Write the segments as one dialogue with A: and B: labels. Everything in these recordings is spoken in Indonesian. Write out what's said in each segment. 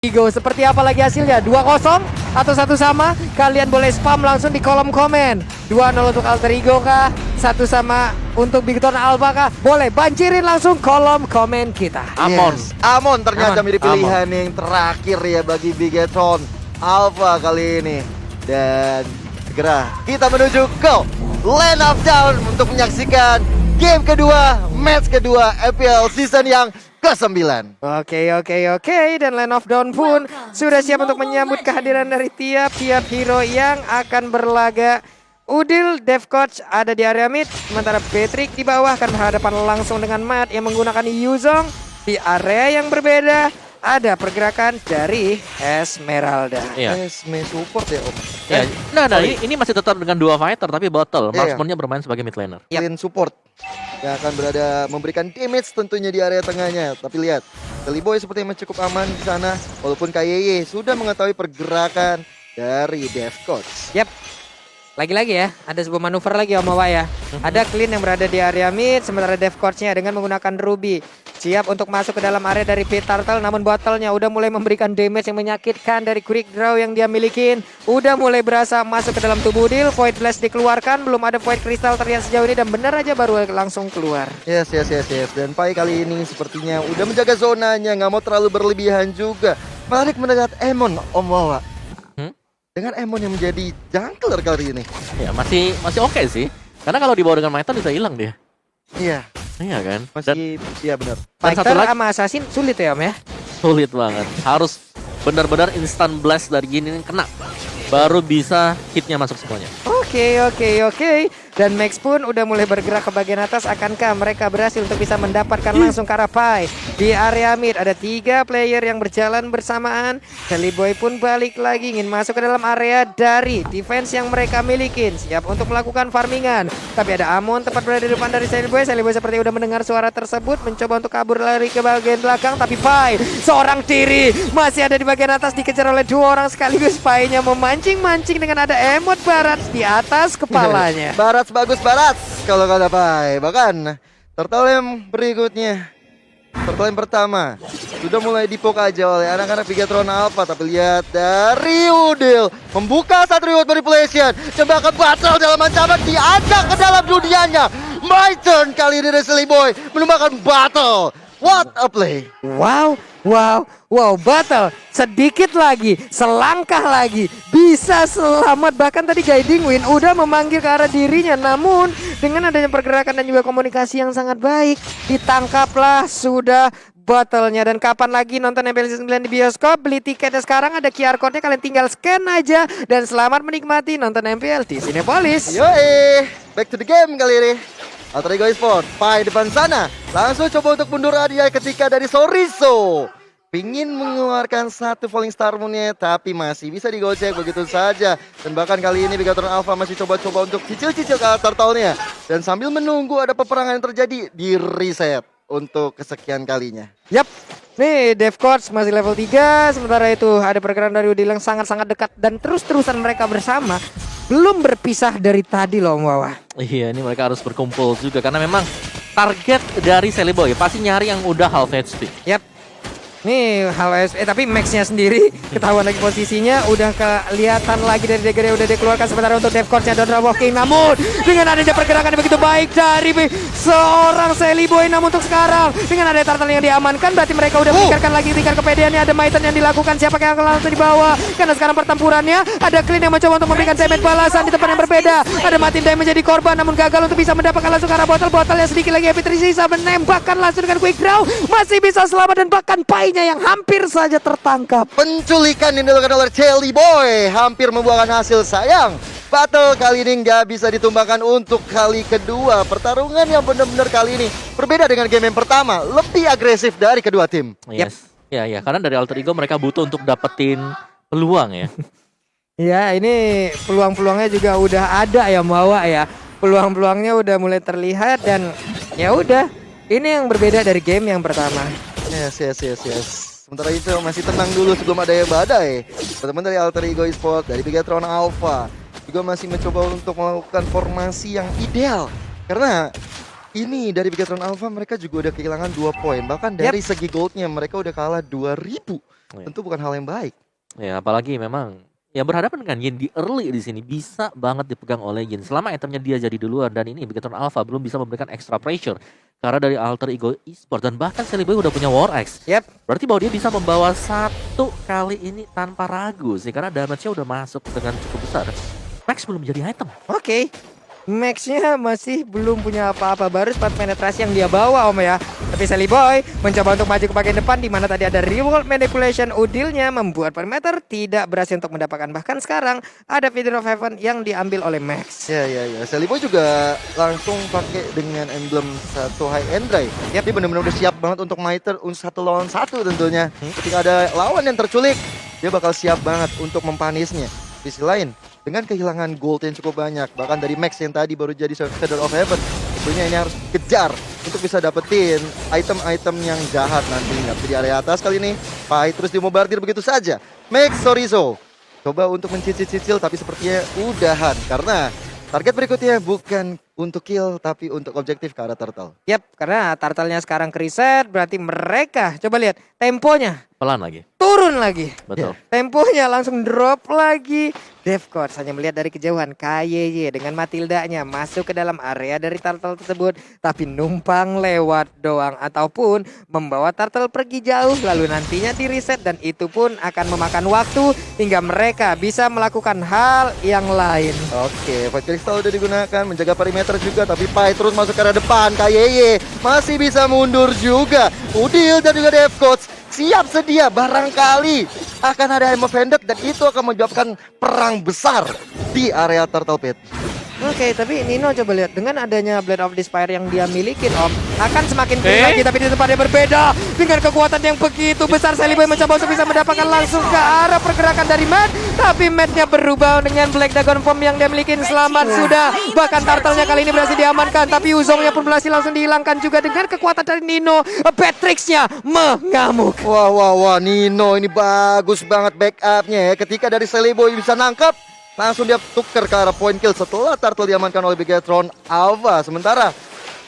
A: Ego, seperti apa lagi hasilnya? 2-0 atau 1 sama? Kalian boleh spam langsung di kolom komen. 2-0 untuk Alter Ego kah? 1 sama untuk Bigetron Alpha kah? Boleh banjirin langsung kolom komen kita.
B: Amon.
C: Yes. Amon ternyata
A: Amon.
C: menjadi pilihan yang terakhir ya bagi Bigetron Alpha kali ini. Dan segera kita menuju ke Land of Dawn untuk menyaksikan game kedua, match kedua FPL season yang ke-9.
A: Oke. Dan Land of Dawn pun sudah siap untuk menyambut kehadiran dari tiap-tiap hero yang akan berlaga. Udil, Dev Coach ada di area mid, sementara Patrick di bawah akan berhadapan langsung dengan Matt yang menggunakan Yuzong. Di area yang berbeda ada pergerakan dari Esmeralda.
B: Iya.
C: Main support ya Om.
B: Ya, nah, ini masih tetap dengan dua fighter tapi Bottle.
C: Iya.
B: Marksman-nya bermain sebagai mid laner.
C: Clean support yang akan berada memberikan damage tentunya di area tengahnya. Tapi lihat, Boy sepertinya cukup aman di sana walaupun KYY sudah mengetahui pergerakan dari Dev Coach.
A: Yap. Lagi-lagi ya, ada sebuah manuver lagi Om Wawa ya. Ada Clean yang berada di area mid, sementara Dev Coach-nya dengan menggunakan Ruby. Siap untuk masuk ke dalam area dari Pit Turtle, namun Bottle-nya udah mulai memberikan damage yang menyakitkan dari Quick Draw yang dia milikin. Udah mulai berasa masuk ke dalam tubuh Udil, Void Flash dikeluarkan, belum ada Void Crystal terlihat sejauh ini dan benar aja baru langsung keluar.
C: Yes. Dan Pai kali ini sepertinya udah menjaga zonanya, nggak mau terlalu berlebihan juga. Menarik mendekat Emon, Om Wawa. Dengan Emon yang menjadi jungler kali ini.
B: Ya, masih oke sih. Karena kalau dibawa dengan Maitan bisa hilang dia.
C: Iya,
B: Iya kan?
C: masih iya benar.
B: Dan satu
A: Fighter
B: lagi
A: sama Assassin sulit ya Om ya.
B: sulit banget. Harus benar-benar instant blast dari gini kena. Baru bisa hitnya masuk semuanya.
A: Oke. Dan Max pun udah mulai bergerak ke bagian atas. Akankah mereka berhasil untuk bisa mendapatkan langsung Karapai? Di area mid ada 3 player yang berjalan bersamaan. Boy pun balik lagi ingin masuk ke dalam area dari defense yang mereka milikin. Siap untuk melakukan farmingan. Tapi ada Amon tepat berada di depan dari Boy seperti udah mendengar suara tersebut. Mencoba untuk kabur lari ke bagian belakang. Tapi Pai, seorang tiri, masih ada di bagian atas dikejar oleh 2 orang sekaligus. Pai-nya memancing-mancing dengan ada emot barat di atas kepalanya.
C: Barat bagus Barat kalau kata Pai. Bahkan turtle yang berikutnya, turtle yang pertama sudah mulai dipok aja oleh anak-anak Bigetron Alpha. Tapi lihat dari Udil membuka satu reward manipulation dan bahkan Battle dalam ancaman diajak ke dalam dunianya. My turn kali ini dari Boy menumbangkan Battle. What a play.
A: Wow, Battle sedikit lagi, selangkah lagi bisa selamat. Bahkan tadi Guiding Wind udah memanggil ke arah dirinya, namun dengan adanya pergerakan dan juga komunikasi yang sangat baik, ditangkaplah sudah Battle-nya. Dan kapan lagi nonton MPL Season 9 di bioskop? Beli tiketnya sekarang, ada QR code-nya, kalian tinggal scan aja. Dan selamat menikmati nonton MPL di Cinepolis.
C: Yoi, back to the game kali ini. Alter Ego Esport, Pai depan sana. Langsung coba untuk mundur hadiah ketika dari Soriso. Pingin mengeluarkan satu Falling Star Moon-nya, tapi masih bisa digocek begitu saja. Dan bahkan kali ini Bigetron Alpha masih coba-coba untuk cicil-cicil ke turtle-nya. Dan sambil menunggu ada peperangan yang terjadi, di reset untuk kesekian kalinya.
A: Yap, nih Dev Coach masih level 3. Sementara itu ada pergerakan dari Udil yang sangat-sangat dekat. Dan terus-terusan mereka bersama. Belum berpisah dari tadi loh Om Wawa.
B: Iya, ini mereka harus berkumpul juga karena memang target dari Boy pasti nyari yang udah half HP.
A: Yap. Nih tapi Max-nya sendiri ketahuan lagi posisinya, udah kelihatan lagi dari dagger yang udah dikeluarkan. Sementara untuk Dev Coach-nya Dondra Walking, namun dengan adanya pergerakan yang begitu baik dari seorang Boy, namun untuk sekarang dengan ada turtle yang diamankan berarti mereka udah meningkatkan lagi tingkat kepedeannya. Ada Maitan yang dilakukan, siapa yang akan langsung dibawa karena sekarang pertempurannya ada Clean yang mencoba untuk memberikan damage balasan di tempat yang berbeda. Ada Martin yang menjadi korban namun gagal untuk bisa mendapatkan langsung ke arah Bottle yang sedikit lagi happy tersisa menembakkan langsung dengan Quick Draw, masih bisa selamat dan bahkan Pai yang hampir saja tertangkap.
C: Penculikan yang dilakukan oleh Boy hampir membuahkan hasil. Sayang, battle kali ini nggak bisa ditumbangkan untuk kali kedua. Pertarungan yang benar-benar kali ini berbeda dengan game yang pertama, lebih agresif dari kedua tim.
B: Yes. Ya, karena dari Alter Ego mereka butuh untuk dapetin peluang ya.
A: Ya, ini peluang-peluangnya juga udah ada ya Mawa ya. Peluang-peluangnya udah mulai terlihat dan ya udah. Ini yang berbeda dari game yang pertama.
C: Yes. Sementara itu masih tenang dulu sebelum ada yang badai. Teman-teman dari Alter Ego Esport, dari Bigetron Alpha juga masih mencoba untuk melakukan formasi yang ideal. Karena Ini dari Bigetron Alpha mereka juga udah kehilangan 2 poin. Bahkan dari segi goldnya mereka udah kalah 2.000. Tentu bukan hal yang baik.
B: Ya apalagi memang yang berhadapan dengan Yin di early di sini bisa banget dipegang oleh Yin. Selama itemnya dia jadi duluan dan ini Bigetron Alpha belum bisa memberikan extra pressure karena dari alter ego e-sport dan bahkan Celebi udah punya War Axe. Berarti bahwa dia bisa membawa satu kali ini tanpa ragu sih karena damage-nya udah masuk dengan cukup besar. Max belum jadi item.
A: Oke. Max-nya masih belum punya apa-apa, baru spot penetrasi yang dia bawa Om ya. Tapi Sally Boy mencoba untuk maju ke bagian depan di mana tadi ada reward manipulation Udilnya membuat perimeter tidak berhasil untuk mendapatkan. Bahkan sekarang ada Feeder of Heaven yang diambil oleh Max.
C: Ya. Sally Boy juga langsung pakai dengan emblem satu high end drive. Dia benar-benar udah siap banget untuk Mitre 1 lawan 1 tentunya. Ketika ada lawan yang terculik, dia bakal siap banget untuk mempanisnya. Di sisi lain, dengan kehilangan gold yang cukup banyak, bahkan dari Max yang tadi baru jadi Feather of Heaven, tentunya ini harus kejar untuk bisa dapetin item-item yang jahat nantinya. Di area atas kali ini, Pai terus dimombardir begitu saja. Max Sorizo coba untuk mencicil-cicil tapi sepertinya udahan karena target berikutnya bukan untuk kill tapi untuk objektif ke arah Turtle.
A: Karena Turtle-nya sekarang reset, berarti mereka coba lihat temponya
B: Pelan lagi.
A: turun lagi.
B: Betul.
A: Temponya langsung drop lagi. Devcourse hanya melihat dari kejauhan KYY dengan Matildanya masuk ke dalam area dari Turtle tersebut. Tapi numpang lewat doang ataupun membawa Turtle pergi jauh lalu nantinya di reset. Dan itu pun akan memakan waktu hingga mereka bisa melakukan hal yang lain.
C: Oke, Void Crystal udah digunakan menjaga perimeter juga. Tapi Pai terus masuk ke arah depan. KYY masih bisa mundur juga. Udil dan juga Devcourse siap sedia barangkali akan ada Hammer Vendek dan itu akan menyebabkan perang besar di area Turtle Pit.
A: Oke, tapi Nino coba lihat dengan adanya Blade of Despair yang dia milikin Om akan semakin keren lagi, tapi di tempatnya berbeda dengan kekuatan yang begitu besar. Sally Boy mencoba untuk bisa mendapatkan langsung ke arah pergerakan dari Matt, tapi Matt-nya berubah dengan Black Dragon Form yang dia milikin. Selamat sudah, bahkan Turtle-nya kali ini berhasil diamankan, tapi Uzong-nya pun berhasil langsung dihilangkan juga dengan kekuatan dari Nino. Patrick's-nya mengamuk.
C: Wah, Nino ini bagus banget backupnya ya. Ketika dari Sally Boy bisa nangkap, langsung dia tuker ke arah point kill setelah Turtle diamankan oleh Bigetron Alpha. Sementara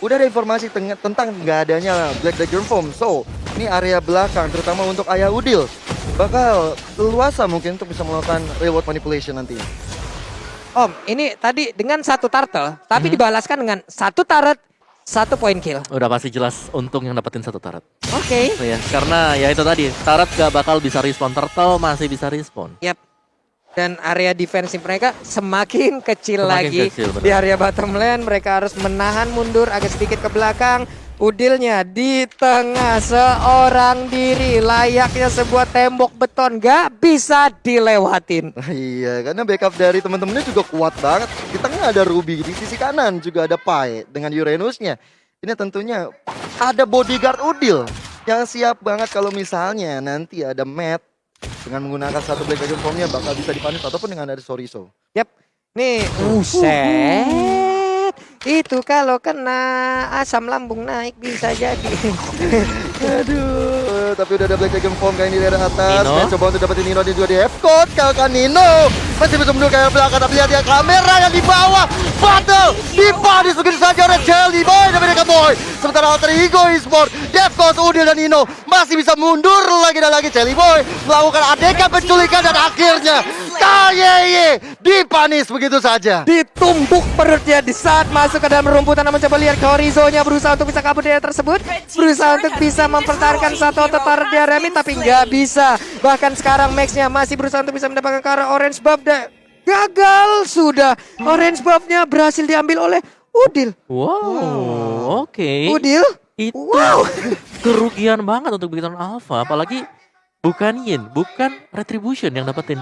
C: udah ada informasi tentang nggak adanya Black Dragon Form. So, ini area belakang terutama untuk Ayah Udil bakal leluasa mungkin untuk bisa melakukan reward manipulation nanti.
A: Om, ini tadi dengan satu turtle, tapi dibalaskan dengan satu turret, 1 point kill.
B: Udah pasti jelas untung yang dapetin satu turret.
A: Oke.
B: Ya, karena ya itu tadi, turret gak bakal bisa respawn, Turtle masih bisa respawn.
A: Dan area defensif mereka semakin kecil lagi.
B: Kecil,
A: di area bottom lane mereka harus menahan mundur agak sedikit ke belakang. Udilnya di tengah seorang diri layaknya sebuah tembok beton, gak bisa dilewatin.
C: Iya, karena backup dari teman-temannya juga kuat banget. Di tengah ada Ruby, di sisi kanan juga ada Pai dengan Uranusnya. Ini tentunya ada bodyguard Udil yang siap banget kalau misalnya nanti ada Matt dengan menggunakan satu Black Dragon Formnya bakal bisa dipanis ataupun dengan ada Sorizo.
A: Nih, buset. Itu kalau kena asam lambung naik bisa jadi.
C: Aduh, tapi udah ada Black Dragon Form kali ini dari atas.
B: Nino.
C: Matt coba untuk dapetin Nino dan juga di F-Code. Kalkan Nino masih bisa mundur ke belakang, tapi lihat ya kamera yang di bawah. Battle dipanis begitu saja oleh Jelly Boy dan mereka Boy. Sementara alter ego e-sport, Devcourse, Udil dan Nino masih bisa mundur lagi dan lagi. Jelly Boy melakukan adegan penculikan dan akhirnya KYY dipanis begitu saja.
A: Ditumbuk perutnya di saat masuk ke dalam rumputan. Namun coba lihat Horizo-nya berusaha untuk bisa kabur dari tersebut, berusaha untuk bisa mempertahankan satu otot di area mid, tapi nggak bisa. Bahkan sekarang Max-nya masih berusaha untuk bisa mendapatkan ke arah orange buff dan gagal sudah. Orange buff-nya berhasil diambil oleh Udil.
B: Wow, oke.
A: Udil?
B: Itu
A: Wow.
B: kerugian banget untuk Bigetron Alpha, apalagi bukan Yin, bukan Retribution yang dapetin.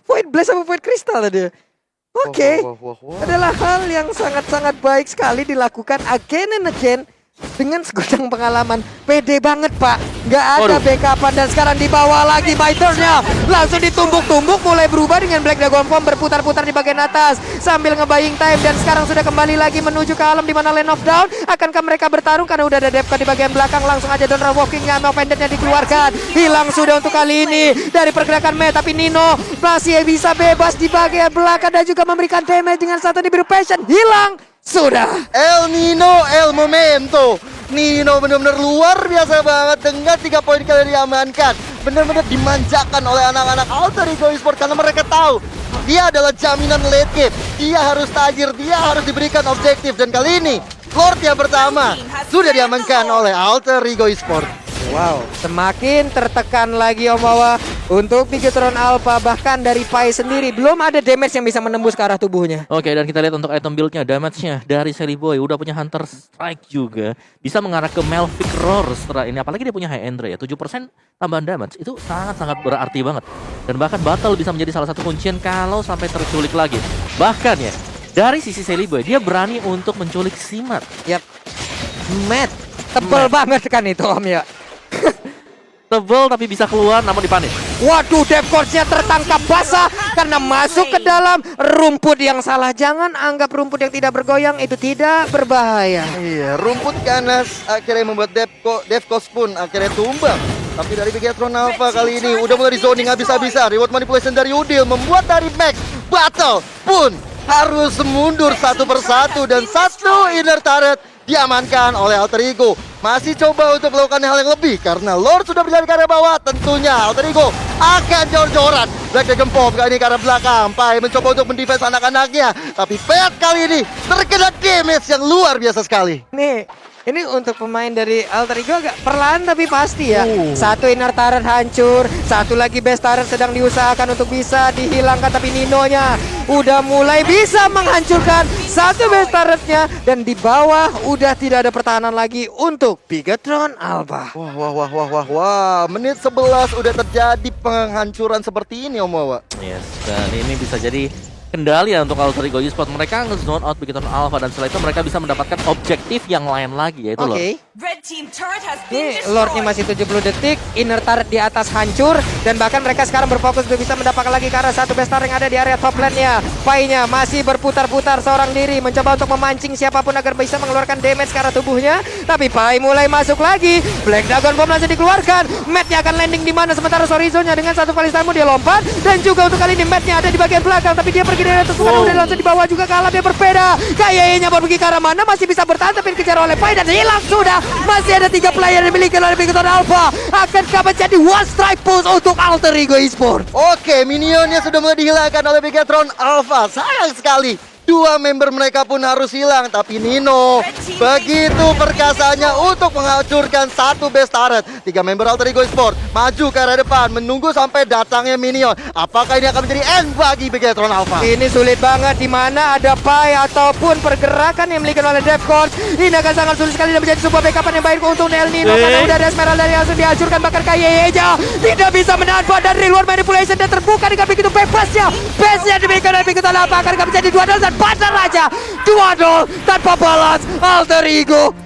A: Void Blast sama Void Crystal tadi. Oke.
C: Wah.
A: Adalah hal yang sangat-sangat baik sekali dilakukan again and again dengan segudang pengalaman. Pede banget, Pak. Nggak ada
B: Waduh.
A: backupan dan sekarang dibawa lagi Biternya. Langsung ditumbuk-tumbuk mulai berubah dengan Black Dragon Form berputar-putar di bagian atas sambil nge-buying time dan sekarang sudah kembali lagi menuju ke alam di mana Lane of Down. Akankah mereka bertarung karena udah ada Devcon di bagian belakang, langsung aja Donra Walking-nya Pendant-nya dikeluarkan. Hilang sudah untuk kali ini dari pergerakan Matt, tapi Nino masih bisa bebas di bagian belakang dan juga memberikan damage dengan satu nibiru passion. Hilang sudah.
C: El Nino, El Momento. Nino benar-benar luar biasa banget dengan 3 poin kali diamankan. Benar-benar dimanjakan oleh anak-anak Alter Ego Esports karena mereka tahu dia adalah jaminan late game. Dia harus tajir, dia harus diberikan objektif. Dan kali ini Lord yang pertama sudah diamankan oleh Alter Ego Esports.
A: Wow, semakin tertekan lagi Om Wawa untuk Bigetron Alpha. Bahkan dari Pai sendiri belum ada damage yang bisa menembus ke arah tubuhnya.
B: Oke, dan kita lihat untuk item build-nya, damage-nya dari Silly Boy udah punya Hunter Strike juga. Bisa mengarah ke Melvic Roar setelah ini. Apalagi dia punya High End Ray ya, 7% tambahan damage. Itu sangat-sangat berarti banget. Dan bahkan Battle bisa menjadi salah satu kuncian kalau sampai terculik lagi. Bahkan ya, dari sisi Silly Boy, dia berani untuk menculik Simat.
A: Yap, Matt, tebel banget kan itu Om ya.
B: Tebel tapi bisa keluar namun dipanis.
A: Waduh, Devcorns-nya tertangkap basah karena masuk ke dalam rumput yang salah. Jangan anggap rumput yang tidak bergoyang itu tidak berbahaya.
C: Iya, rumput ganas akhirnya membuat Devcos pun akhirnya tumbang. Tapi dari Bigetron Alpha kali ini udah mulai di zoning habis-habisan. Reward manipulation dari Udil membuat dari Max Battle pun harus mundur satu persatu dan satu inner turret diamankan oleh Alter Ego. Masih coba untuk melakukan hal yang lebih karena Lord sudah berjalan ke arah bawah. Tentunya Alter Ego akan jor-joran. Black Dragon Form kali ini ke arah belakang. Pai mencoba untuk mendefense anak-anaknya, tapi Pet kali ini terkena damage yang luar biasa sekali.
A: Nih, ini untuk pemain dari Alter Ego agak perlahan tapi pasti ya. Satu inner turret hancur, satu lagi base turret sedang diusahakan untuk bisa dihilangkan, tapi Nino-nya udah mulai bisa menghancurkan satu base turretnya dan di bawah udah tidak ada pertahanan lagi untuk Bigetron Alpha.
C: Wah. Menit 11 udah terjadi penghancuran seperti ini Om Wawa.
B: Yes, dan ini bisa jadi kendali ya untuk Alter Ego Esports. Mereka nge-zone out Bigetron Alpha dan setelah itu mereka bisa mendapatkan objektif yang lain lagi, yaitu loh.
A: Oke. Nih, Lordnya masih 70 detik, inner turret di atas hancur, dan bahkan mereka sekarang berfokus untuk bisa mendapatkan lagi ke arah satu base turret yang ada di area top lane-nya. Pai-nya masih berputar-putar seorang diri, mencoba untuk memancing siapapun agar bisa mengeluarkan damage ke arah tubuhnya. Tapi Pai mulai masuk lagi, Black Dragon Bomb langsung dikeluarkan. Matt-nya akan landing di mana, sementara Sorizo-nya dengan satu Valistarmu dia lompat, dan juga untuk kali ini Matt-nya ada di bagian belakang, tapi dia pergi dari atas bukan udah langsung di bawah juga ke alam yang berbeda. Kayaknya mau pergi ke arah mana, masih bisa bertahan tapi dikejar oleh Pai dan hilang sudah. Masih ada 3 player yang dimiliki oleh Bigetron Alpha. Akankah menjadi one strike push untuk Alter Ego Esports?
C: Oke, minionnya sudah mulai dihilangkan oleh Bigetron Alpha. Sayang sekali, 2 member mereka pun harus hilang. Tapi Nino begitu perkasanya untuk menghancurkan satu base turret. 3 member Alter Ego Esports maju ke arah depan, menunggu sampai datangnya minion. Apakah ini akan menjadi end bagi Bigetron Alpha?
A: Ini sulit banget di mana ada Pai ataupun pergerakan yang dimiliki oleh Devcorns. Ini akan sangat sulit sekali dan menjadi sebuah backupan yang baik untuk El Nino karena udah ada Esmeralda yang langsung dihancurkan, bahkan Kayeja tidak bisa menahan badan dari luar manipulation dan terbuka dengan begitu bebasnya. Base-nya dimiliki oleh Bigetron Alpha akan menjadi 2-0 dan partner aja 2-0 tanpa balas. Alter Ego